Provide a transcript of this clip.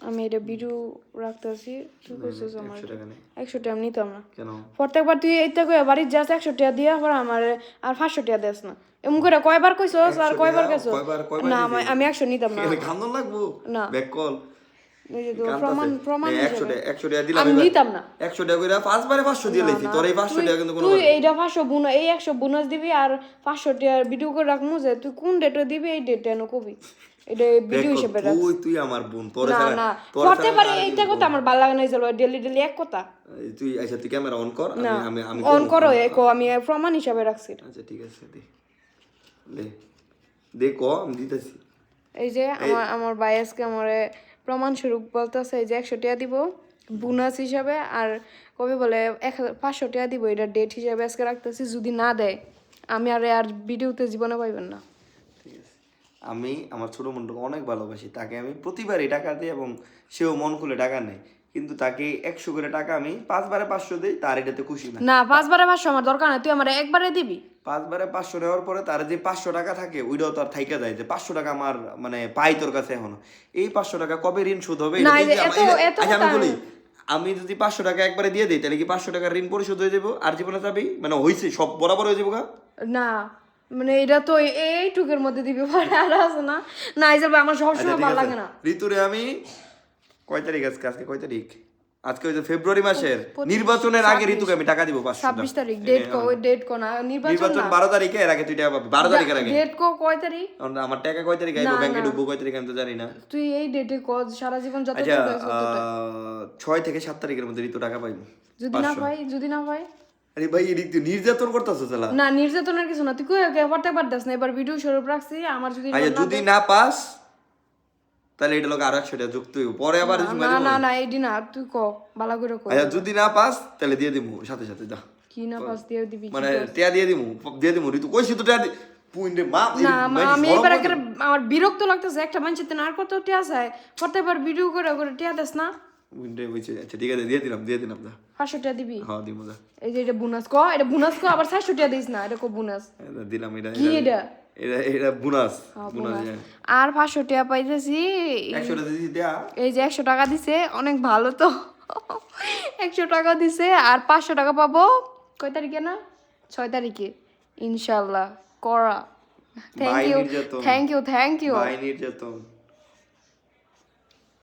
আমি এটা ভিডিও রাখতেছি তুই কইছিস আমার 100 টাকা নেই 100 টাকা আমি নিতাম না কেন প্রত্যেকবার তুই এইটা কই বাড়ি যাস 100 টাকা দিয়া পর আমার আর 500 টাকা দেস না এমন করে কয়বার কইছস আর কয়বার কইছস না আমি 100 নিতাম না এখানে কান্দন লাগবো না ব্যাক কল এই যে প্রমাণ 100 টাকা দিলাম আমি নিতাম না 100 টাকা কইরা পাঁচবারে 500 দিয়ে লইছি তোর এই 500 টাকা কিন্তু কোনো তুই এইটা 500 বোন এই 100 বোনাস দিবি আর 500 টাকা ভিডিও করে রাখমু যে তুই কোন ডেটে দিবি এই ডেটে এনে কবি এটা ভিডিও হিসেবে রাখ তুই আমার বোন তোর না না করতে পারে এইটা কথা আমার ভালো লাগে না চলো ডেলি এক কথা তুই আচ্ছা তুই ক্যামেরা অন কর আমি অন করো আমি প্রমাণ হিসেবে রাখছি আচ্ছা ঠিক আছে দেখো আমি দিতেছি এই যে আমার ভাই আজকে আমারে প্রমাণ স্বরূপ বলতেছে যে 100 টাকা দিব বোনাস হিসাবে আর কবে বলে 500 টাকা দিব এটা ডেট হিসাবে আজকে রাখতেছি যদি না দেয় আমি আর ভিডিওতে জীবনে পাইবেন না ঠিক আছে আমি আমার ছোট বোনটাকে অনেক ভালোবাসি তাকে আমি প্রতিবারই টাকা দিই এবং সেও মন খুলে টাকা নেয় কিন্তু তাকে 100 করে টাকা আমি 5 বারে 500 দেই তার এটাতে খুশি না না 5 বারে 500 আমার দরকার না তুই আমার একবারে দিবি 5 বারে 500 নেওয়ার পরে তার যে 500 টাকা থাকে ওইটাও তো আর থাইকা যায় যে 500 টাকা আমার মানে পাই তোর কাছে এখনো এই 500 টাকা কবে ঋণ শোধ হবে আচ্ছা আমি বলি আমি যদি 500 টাকা একবারে দিয়ে দিই তাহলে কি 500 টাকার ঋণ পরিশোধ হয়ে যাবে আর জীবনে যাবেই মানে হইছে সব বরাবর হয়ে যাবে না মানে এটা তো এইটুকের মধ্যে দিবি পরে আর আছে না না এই যাবে আমার সবসময় ভালো লাগে না ঋতুরে আমি কয় তারিখ আজকে কয় তারিখ আজকে হইছে ফেব্রুয়ারি মাসের নির্বাচনের আগে ঋতুকে আমি টাকা দিব 26 তারিখ ডেট কো না নির্বাচন 12 তারিখে এর আগে তুই টাকা পাবি 12 তারিখের আগে ডেট কো কয় তারিখ আমার টাকা কয় তারিখ আইবো ব্যাংকে ঢুকবো কয় তারিখ আমি তো জানি না তুই এই ডেটে কো সারা জীবন যত আচ্ছা 6 থেকে 7 তারিখের মধ্যে ঋতু টাকা পাইবো যদি না পাই আরে ভাই এদিক তুই নির্যাতন করতেছস শালা না নির্যাতনের কিছু না তুই কই প্রত্যেকবার দাস না এবার ভিডিও স্বরূপ রাখছি আমার যদি না পাস তাহলে এটা লোক আর 100 টাকা যুক্ত হইব পরে আবার না এইডি না তুই ক ভালো করে ক আচ্ছা যদি না পাস তাহলে দিয়ে দিমু সাথে সাথে যা কি না পাস দিয়ে দিবি মানে টিয়া দিয়ে দিমু ঋতু কইছি তো টিয়া পুইন্ডে মা না আমি এবার আমার বিরক্ত লাগতেছে একটা মানুষের আর কত টিয়া চাই প্রত্যেকবার ভিডিও করে টিয়া দাস না পুইন্ডে হইছে আচ্ছা ঠিক আছে দিয়ে দিলাম যা 500 টাকা দিবি হ্যাঁ দিমু যা এই যে এটা বোনাস কো আবার 600 টাকা দিস না এটা কো বোনাস দিলাম কি এটা বোনাস আর 500 টাকা পাইতেছি 100 টাকা দিছি দেয়া এই যে 100 টাকা দিছে অনেক ভালো তো 100 টাকা দিছে আর 500 টাকা পাবো কয় তারিখে না 6 তারিখে ইনশাআল্লাহ করা থ্যাংক ইউ ভাই নির্যাতন